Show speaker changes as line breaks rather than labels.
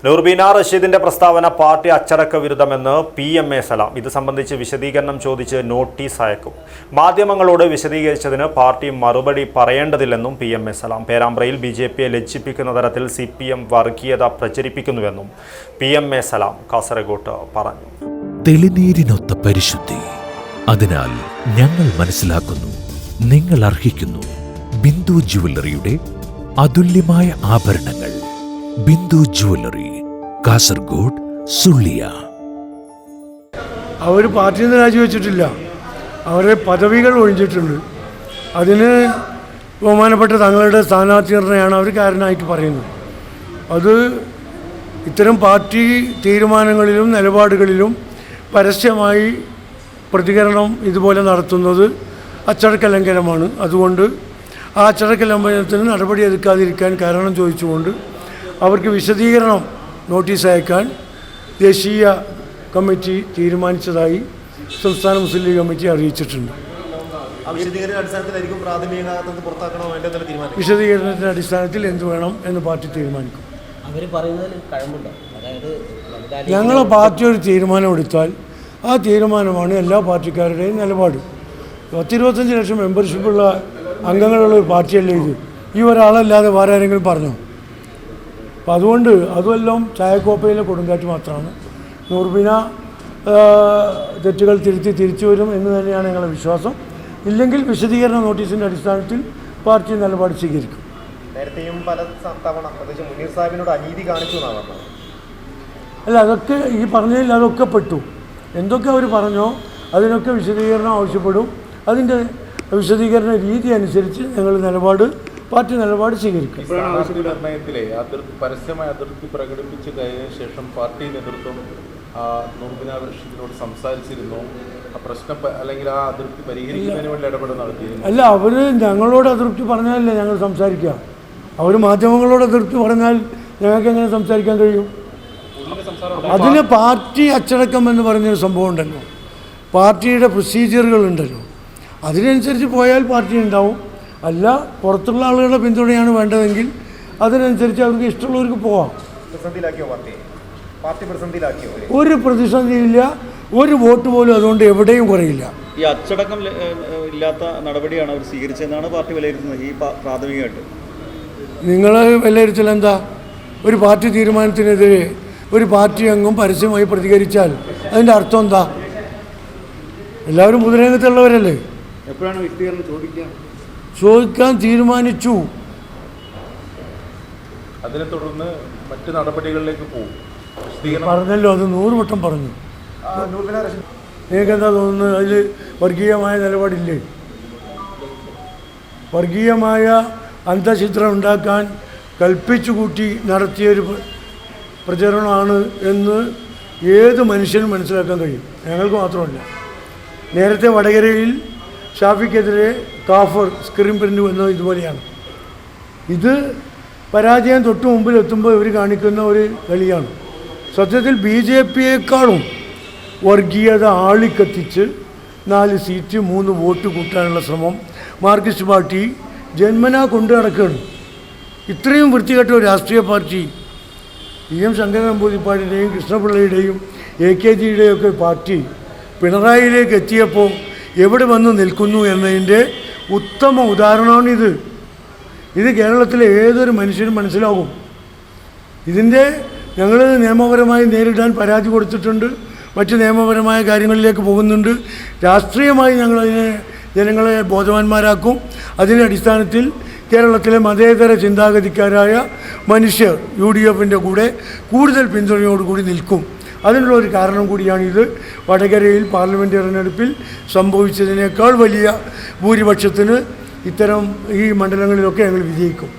നൂർബീന റഷീദിന്റെ പ്രസ്താവന പാർട്ടി അച്ചടക്ക വിരുദ്ധമെന്ന് PMA സലാം. ഇത് സംബന്ധിച്ച് വിശദീകരണം ചോദിച്ച് നോട്ടീസ് അയക്കും. മാധ്യമങ്ങളോട് വിശദീകരിച്ചതിന് പാർട്ടി മറുപടി പറയേണ്ടതില്ലെന്നും PMA സലാം. പേരാമ്പ്രയിൽ BJPയെ ലജ്ജിപ്പിക്കുന്ന തരത്തിൽ CPM വർഗീയത പ്രചരിപ്പിക്കുന്നുവെന്നും PMA സലാം കാസർഗോഡ് പറഞ്ഞു.
തെളിനീരിനൊത്ത പരിശുദ്ധി, അതിനാൽ ഞങ്ങൾ മനസ്സിലാക്കുന്നു, നിങ്ങൾ അർഹിക്കുന്നു. ബിന്ദു ജുവല്ലറിയുടെ അതുല്യമായ ആഭരണങ്ങൾ. ബിന്ദു ജുവല്ലറി, കാസർഗോഡ്, സുള്ളിയ.
അവർ പാർട്ടിയിൽ നിന്ന് രാജിവെച്ചിട്ടില്ല, അവരുടെ പദവികൾ ഒഴിഞ്ഞിട്ടുണ്ട്. അതിന് ബഹുമാനപ്പെട്ട തങ്ങളുടെ സ്ഥാനാർത്ഥി നിർണ്ണയമാണ് അവർ കാരണമായിട്ട് പറയുന്നത്. അത് ഇത്തരം പാർട്ടി തീരുമാനങ്ങളിലും നിലപാടുകളിലും പരസ്യമായി പ്രതികരണം ഇതുപോലെ നടത്തുന്നത് അച്ചടക്ക ലംഘനമാണ്. അതുകൊണ്ട് ആ അച്ചടക്ക ലംഘനത്തിന് നടപടിയെടുക്കാതിരിക്കാൻ കാരണം ചോദിച്ചുകൊണ്ട് അവർക്ക് വിശദീകരണം നോട്ടീസ് അയക്കാൻ ദേശീയ കമ്മിറ്റി തീരുമാനിച്ചതായി സംസ്ഥാന മുസ്ലിം ലീഗ് കമ്മിറ്റി അറിയിച്ചിട്ടുണ്ട്. വിശദീകരണത്തിൻ്റെ അടിസ്ഥാനത്തിൽ എന്ത് വേണം എന്ന് പാർട്ടി തീരുമാനിക്കും. ഞങ്ങളെ പാർട്ടി ഒരു തീരുമാനമെടുത്താൽ ആ തീരുമാനമാണ് എല്ലാ പാർട്ടിക്കാരുടെയും നിലപാട്. 10-25 ലക്ഷം മെമ്പർഷിപ്പുള്ള അംഗങ്ങളുള്ള ഒരു പാർട്ടിയല്ലേ ഇത്. ഈ ഒരാളല്ലാതെ വേറെ ആരെങ്കിലും പറഞ്ഞോ? അപ്പം അതുകൊണ്ട് അതുമെല്ലാം ചായക്കോപ്പയിലെ കൊടുങ്കാറ്റ് മാത്രമാണ്. നൂർബീന തെറ്റുകൾ തിരിച്ചു വരും എന്ന് തന്നെയാണ് ഞങ്ങളുടെ വിശ്വാസം. ഇല്ലെങ്കിൽ വിശദീകരണ നോട്ടീസിൻ്റെ അടിസ്ഥാനത്തിൽ പാർട്ടി നിലപാട് സ്വീകരിക്കും.
നേരത്തെയും പല തവണ മുനീർ സാഹിബിനോട് അനീതി കാണിച്ചു എന്നാണ് പറഞ്ഞത്.
അല്ല, അതൊക്കെ ഈ പറഞ്ഞതിൽ അതൊക്കെ പെട്ടു. എന്തൊക്കെ അവർ പറഞ്ഞോ അതിനൊക്കെ വിശദീകരണം ആവശ്യപ്പെടും. അതിൻ്റെ വിശദീകരണ രീതി അനുസരിച്ച് ഞങ്ങൾ പാർട്ടി നിലപാട് സ്വീകരിക്കും.
നിർണയത്തിലെ പരസ്യമായ അതിർത്തി പ്രകടിപ്പിച്ച് കഴിഞ്ഞ ശേഷം പാർട്ടി നേതൃത്വം നൂർബീന റഷീദിനോട് സംസാരിച്ചിരുന്നു. ആ പ്രശ്നം അല്ലെങ്കിൽ ആ അതിർത്തി പരിഹരിക്കുന്നതിന് വേണ്ടി ഇടപെടൽ നടത്തിയിരുന്നു.
അല്ല, അവർ ഞങ്ങളോട് അതിർത്തി പറഞ്ഞാലല്ലേ ഞങ്ങൾ സംസാരിക്കുക. അവർ മാധ്യമങ്ങളോട് അതിർത്തി പറഞ്ഞാൽ ഞങ്ങൾക്ക് എങ്ങനെ സംസാരിക്കാൻ കഴിയും? അതിന് പാർട്ടി അച്ചടക്കം എന്ന് പറഞ്ഞൊരു സംഭവം ഉണ്ടല്ലോ, പാർട്ടിയുടെ പ്രൊസീജിയറുകളുണ്ടല്ലോ, അതിനനുസരിച്ച് പോയാൽ പാർട്ടി ഉണ്ടാവും. അല്ല, പുറത്തുള്ള ആളുകളുടെ പിന്തുണയാണ് വേണ്ടതെങ്കിൽ അതിനനുസരിച്ച് അവർക്ക് ഇഷ്ടമുള്ളവർക്ക് പോവാം. ഒരു പ്രതിസന്ധിയില്ല, ഒരു വോട്ട് പോലും അതുകൊണ്ട് എവിടെയും കുറയില്ല.
ഈ അച്ചടക്കം ഇല്ലാത്ത നടപടിയാണ് അവർ സ്വീകരിച്ചതെന്നാണ് പാർട്ടി വിലയിരുത്തുന്നത്. ഈ പ്രാഥമികമായിട്ട്
നിങ്ങൾ വിലയിരുത്തൽ എന്താ? ഒരു പാർട്ടി തീരുമാനത്തിനെതിരെ ഒരു പാർട്ടി അംഗം പരസ്യമായി പ്രതികരിച്ചാൽ അതിൻ്റെ അർത്ഥം എന്താ? എല്ലാവരും പൊതുരംഗത്തുള്ളവരല്ലേ.
എപ്പോഴാണ് വിശദീകരണം
ചോദിക്കാൻ തീരുമാനിച്ചു.
അതിനെ തുടർന്ന് മറ്റു നടപടികളിലേക്ക് പോകും.
പറഞ്ഞല്ലോ, അത് 100 വട്ടം പറഞ്ഞു. നിങ്ങൾക്ക് എന്താ തോന്നുന്നത്? അതിൽ വർഗീയമായ നിലപാടില്ലേ? വർഗീയമായ അന്തഃഛിദ്രം ഉണ്ടാക്കാൻ കൽപ്പിച്ചു കൂട്ടി നടത്തിയൊരു പ്രചരണമാണ് എന്ന് ഏത് മനുഷ്യനും മനസ്സിലാക്കാൻ കഴിയും, ഞങ്ങൾക്ക് മാത്രമല്ല. നേരത്തെ വടകരയിൽ ഷാഫിക്കെതിരെ കാഫർ സ്ക്രീൻ പ്രിൻ്റ് വന്നത് ഇതുപോലെയാണ്. ഇത് പരാജയം തൊട്ട് മുമ്പിലെത്തുമ്പോൾ ഇവർ കാണിക്കുന്ന ഒരു കളിയാണ്. സത്യത്തിൽ BJPയേക്കാളും വർഗീയത ആളിക്കത്തിച്ച് 4 സീറ്റ് 3 വോട്ട് കൂട്ടാനുള്ള ശ്രമം മാർക്സിസ്റ്റ് പാർട്ടി ജന്മനാ കൊണ്ടു നടക്കുകയാണ്. ഇത്രയും വൃത്തികെട്ട ഒരു രാഷ്ട്രീയ പാർട്ടി PM ശങ്കരൻ നമ്പൂതിരിപ്പാടിൻ്റെയും കൃഷ്ണപിള്ളയുടെയും AKGയുടെയും ഒക്കെ പാർട്ടി പിണറായിയിലേക്ക് എത്തിയപ്പോൾ എവിടെ വന്ന് നിൽക്കുന്നു എന്നതിൻ്റെ ഉത്തമ ഉദാഹരണമാണിത്. ഇത് കേരളത്തിലെ ഏതൊരു മനുഷ്യനും മനസ്സിലാകും. ഇതിൻ്റെ ഞങ്ങൾ നിയമപരമായി നേരിടാൻ പരാതി കൊടുത്തിട്ടുണ്ട്, മറ്റ് നിയമപരമായ കാര്യങ്ങളിലേക്ക് പോകുന്നുണ്ട്. രാഷ്ട്രീയമായി ഞങ്ങളതിനെ ജനങ്ങളെ ബോധവാന്മാരാക്കും. അതിൻ്റെ അടിസ്ഥാനത്തിൽ കേരളത്തിലെ മതേതര ചിന്താഗതിക്കാരായ മനുഷ്യർ UDFൻ്റെ കൂടെ കൂടുതൽ പിന്തുണയോടുകൂടി നിൽക്കും. അതിനുള്ള ഒരു കാരണം കൂടിയാണിത്. വടകരയിൽ പാർലമെൻറ്റ് തെരഞ്ഞെടുപ്പിൽ സംഭവിച്ചതിനേക്കാൾ വലിയ ഭൂരിപക്ഷത്തിന് ഇത്തരം ഈ മണ്ഡലങ്ങളിലൊക്കെ ഞങ്ങൾ വിജയിക്കും.